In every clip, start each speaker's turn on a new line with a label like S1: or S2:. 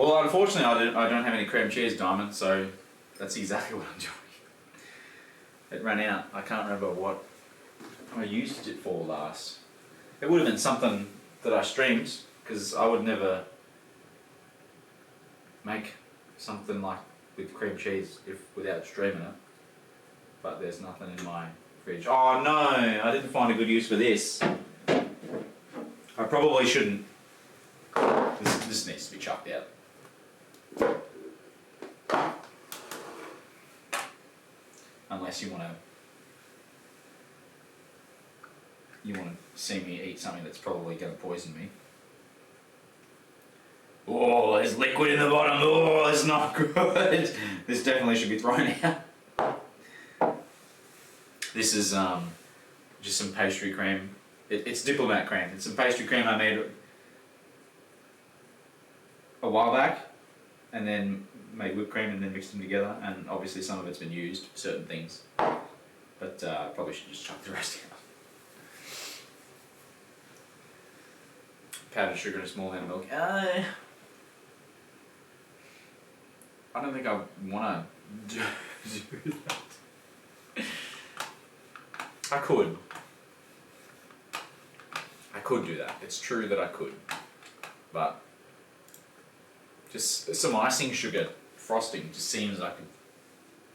S1: Well, unfortunately, I don't have any cream cheese, Diamond, so that's exactly what I'm doing. It ran out. I can't remember what I used it for last. It would have been something that I streamed, because I would never make something like with cream cheese without streaming it. But there's nothing in my fridge. Oh no, I didn't find a good use for this. I probably shouldn't. This needs to be chucked out. Unless you want to see me eat something that's probably going to poison me. Oh, there's liquid in the bottom. Oh, it's not good. This definitely should be thrown out. This is just some pastry cream. It's diplomat cream. It's some pastry cream I made a while back, and then made whipped cream and then mixed them together. And obviously some of it's been used for certain things, but probably should just chuck the rest out. Powdered sugar and a small amount of milk. I don't think I want to do that. I could do that. It's true that I could, but just some icing sugar frosting just seems like a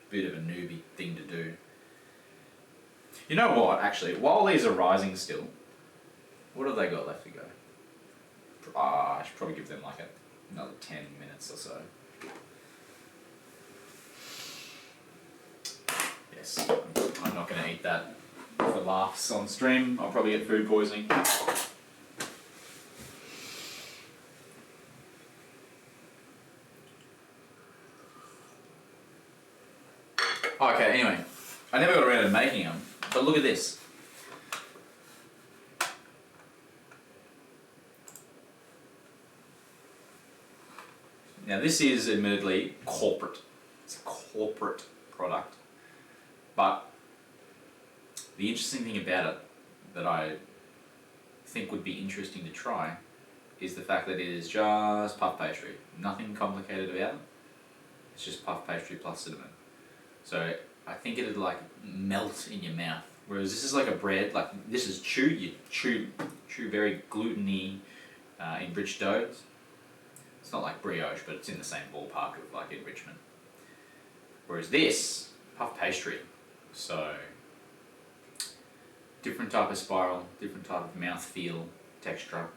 S1: bit of a newbie thing to do. You know what, actually, while these are rising still, what have they got left to go? I should probably give them like another 10 minutes or so. Yes, I'm not going to eat that for laughs on stream. I'll probably get food poisoning. Okay, anyway, I never got around to making them, but look at this. Now this is admittedly corporate. It's a corporate product. But the interesting thing about it that I think would be interesting to try is the fact that it is just puff pastry. Nothing complicated about it. It's just puff pastry plus cinnamon. So I think it'd like melt in your mouth. Whereas this is like a bread, like this is you chew very gluten-y enriched doughs. It's not like brioche, but it's in the same ballpark of like enrichment. Whereas this, puff pastry, so different type of spiral, different type of mouth feel, texture.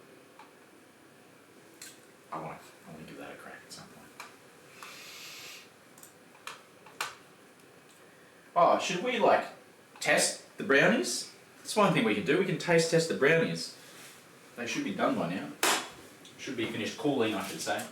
S1: I want to give that a crack at some point. Oh, should we like test the brownies? That's one thing we can do. We can taste test the brownies. They should be done by now. Should be finished cooling, I should say.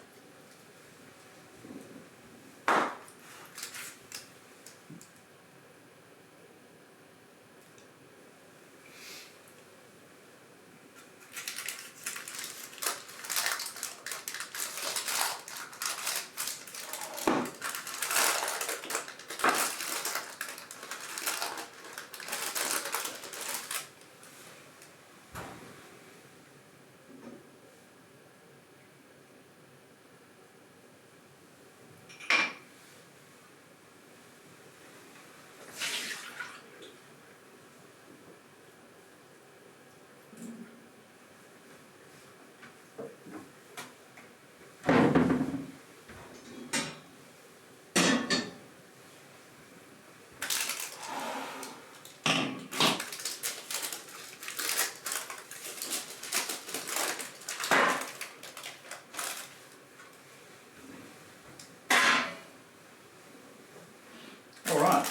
S1: Alright.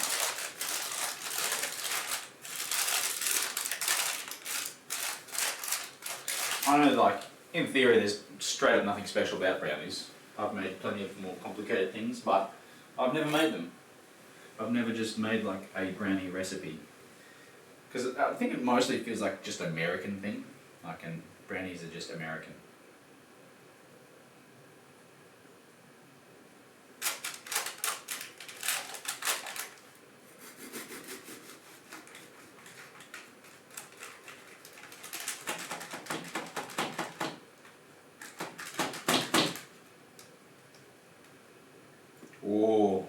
S1: I know, like, in theory there's straight up nothing special about brownies. I've made plenty of more complicated things, but I've never made them. I've never just made like a brownie recipe. Because I think it mostly feels like just an American thing. Like, and brownies are just American. Oh,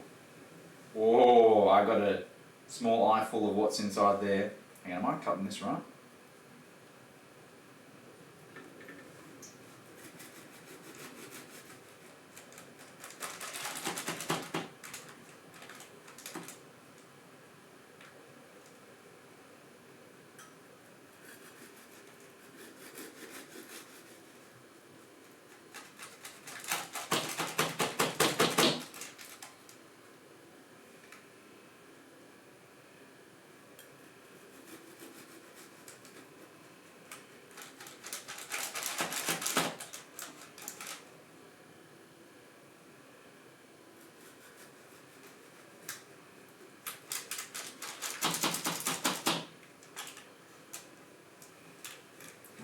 S1: I got a small eyeful of what's inside there. Hang on, am I cutting this right?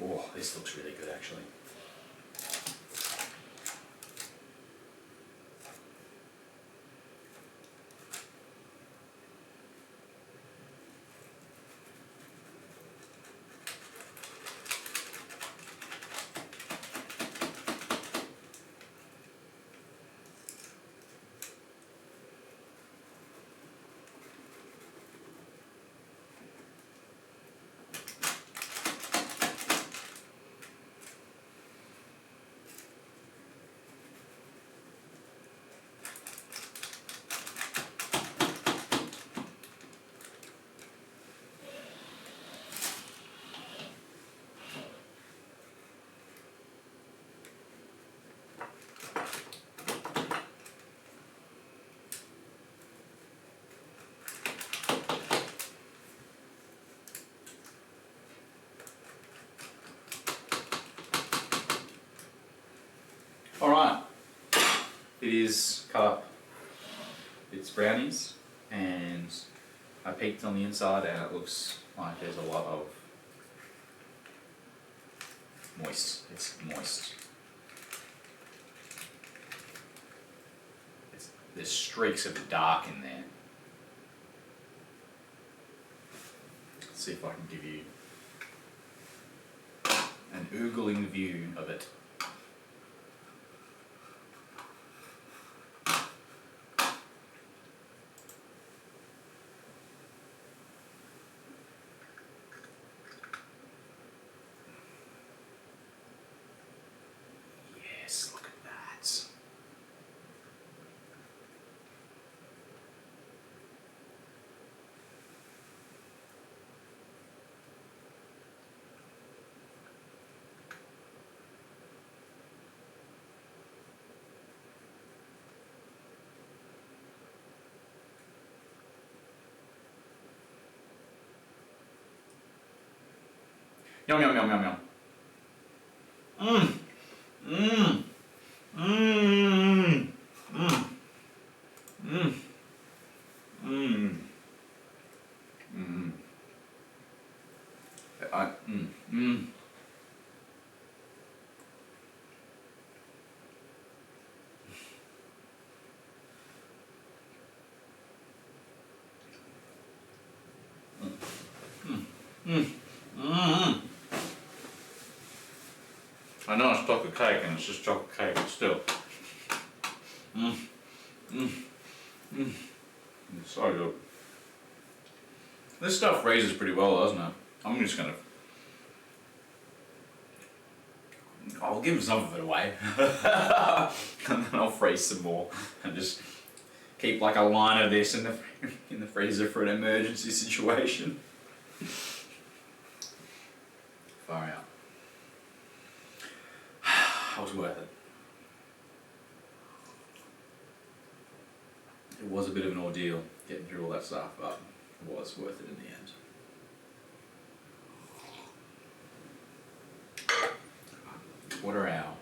S1: Oh, this looks really good actually. Alright, it is cut up its brownies and I peeked on the inside and it looks like there's a lot of moist. It's moist. There's streaks of dark in there. Let's see if I can give you an oogling view of it. Yes, look at that. Yum yum yum yum yum. Mmm. Mmm. Mmm. Mmm. Mmm. Mmm. Mmm. Mmm. I know it's chocolate cake and it's just chocolate cake, but still. It's so good. This stuff freezes pretty well, doesn't it? I'm just gonna. I'll give some of it away. And then I'll freeze some more and just keep like a line of this in the freezer for an emergency situation. Far out. It was worth it. It was a bit of an ordeal getting through all that stuff, but it was worth it in the end. Quarter hour.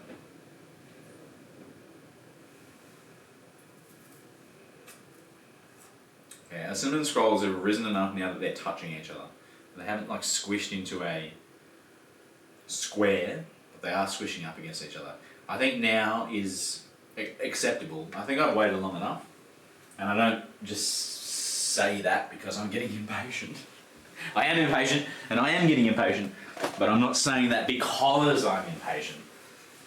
S1: Okay, our cinnamon scrolls have risen enough now that they're touching each other. They haven't like squished into a square, but they are squishing up against each other. I think now is acceptable. I think I've waited long enough, and I don't just say that because I'm getting impatient. I am impatient, and I am getting impatient, but I'm not saying that because I'm impatient.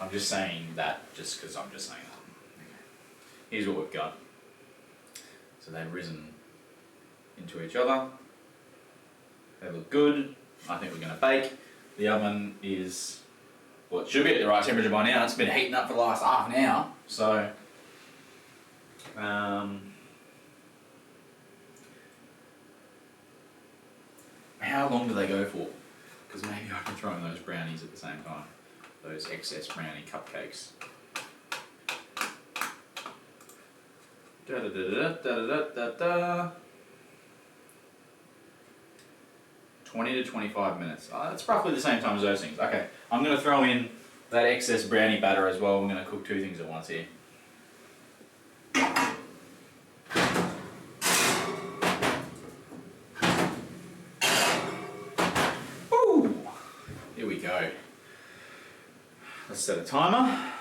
S1: I'm just saying that just because I'm just saying that. Okay. Here's what we've got. So they've risen into each other. They look good. I think we're going to bake. The oven is, well, it should be at the right temperature by now. It's been heating up for the last half an hour. So, how long do they go for? Because maybe I can throw in those brownies at the same time. Those excess brownie cupcakes. Da da da da da da da. 20 to 25 minutes. That's roughly the same time as those things. Okay, I'm going to throw in that excess brownie batter as well. I'm going to cook two things at once here. Ooh, here we go. Let's set a timer.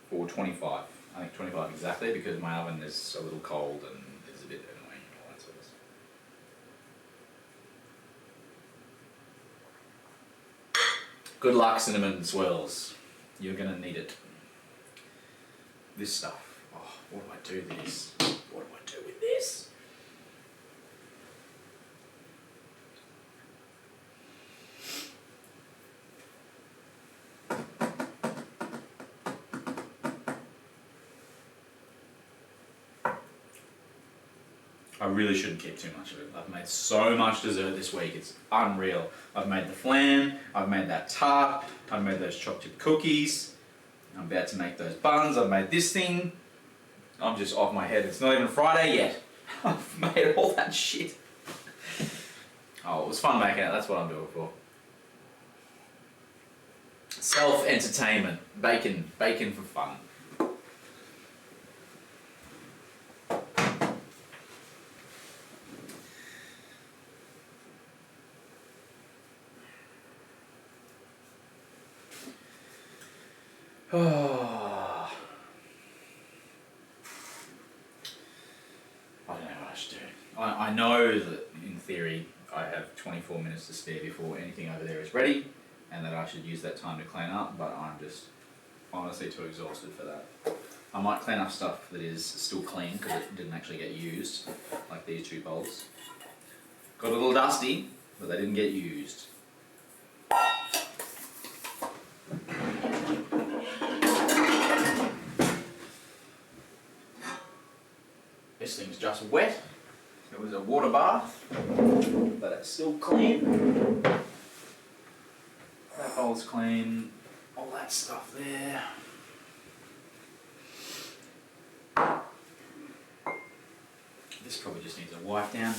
S1: For 25. I think 25 exactly, because my oven is a little cold and is a bit annoying and all that sort of stuff. Good luck, cinnamon swirls. You're going to need it. This stuff. Oh, what do I do with this? What do I do with this? I really shouldn't keep too much of it. I've made so much dessert this week, it's unreal. I've made the flan, I've made that tart, I've made those chocolate chip cookies, I'm about to make those buns, I've made this thing. I'm just off my head, it's not even Friday yet. I've made all that shit. Oh, it was fun making it, that's what I'm doing it for. Self-entertainment, bacon for fun. Oh. I don't know what I should do. I know that in theory I have 24 minutes to spare before anything over there is ready, and that I should use that time to clean up, but I'm just honestly too exhausted for that. I might clean up stuff that is still clean because it didn't actually get used, like these two bowls. Got a little dusty, but they didn't get used. This thing's just wet. It was a water bath, but it's still clean. That bowl's clean. All that stuff there. This probably just needs a wipe down.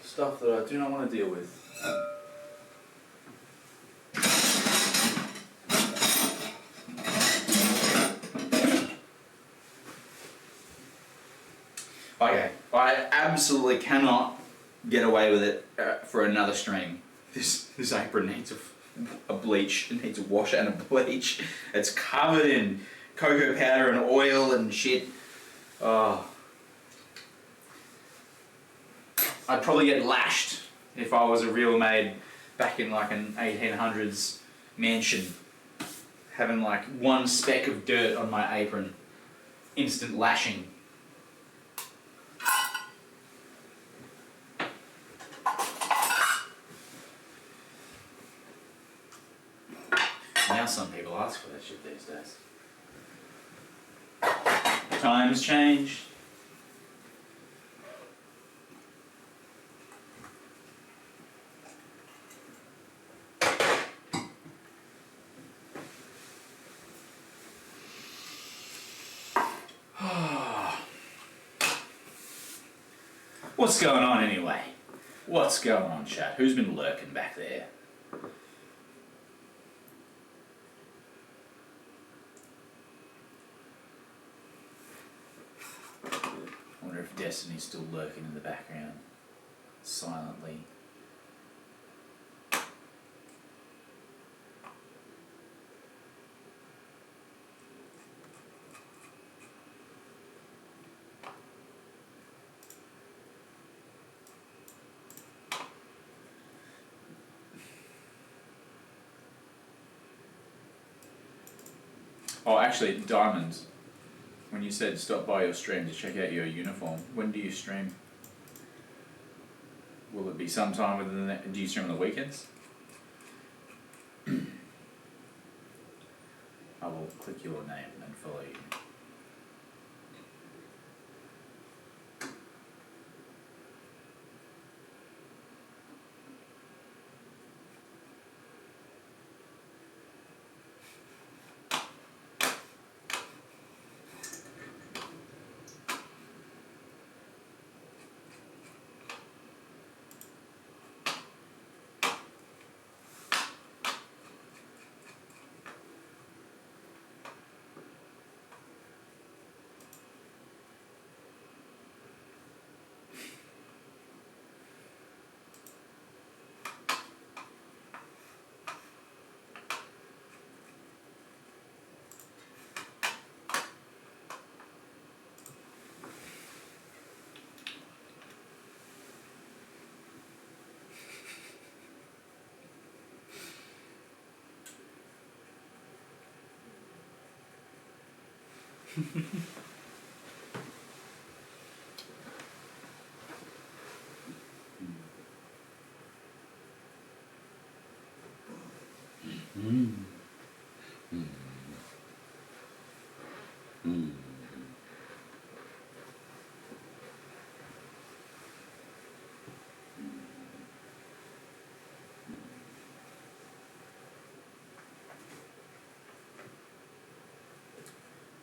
S1: Stuff that I do not want to deal with. I absolutely cannot get away with it for another stream. This apron needs a bleach. It needs a wash and a bleach. It's covered in cocoa powder and oil and shit. Oh. I'd probably get lashed if I was a real maid back in like an 1800s mansion, having like one speck of dirt on my apron. Instant lashing. Now some people ask for that shit these days. Times change. What's going on anyway? What's going on, chat? Who's been lurking back there? I wonder if Destiny's still lurking in the background, silently. Oh, actually, Diamond, when you said stop by your stream to check out your uniform, when do you stream? Will it be sometime within the... Do you stream on the weekends? I will click your name and follow you.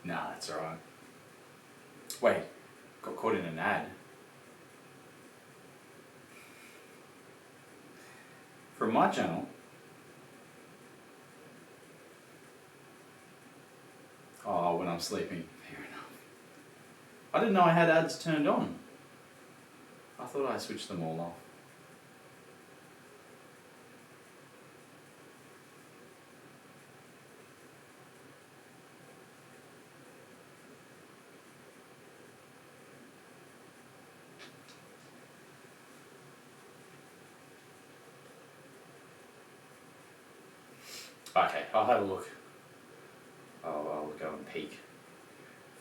S1: Nah, that's alright. Wait, got caught in an ad. From my channel. Oh, when I'm sleeping. Fair enough. I didn't know I had ads turned on. I thought I switched them all off. Okay, I'll have a look. I'll go and peek.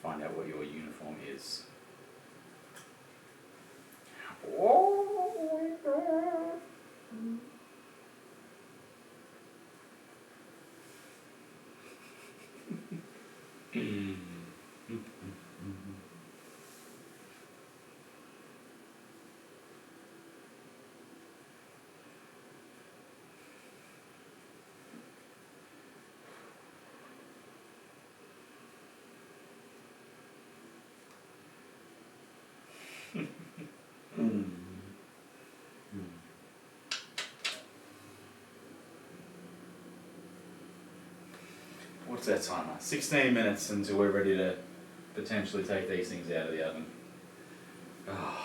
S1: Find out what your uniform is. Oh my god. What's that timer? 16 minutes until we're ready to potentially take these things out of the oven. Oh.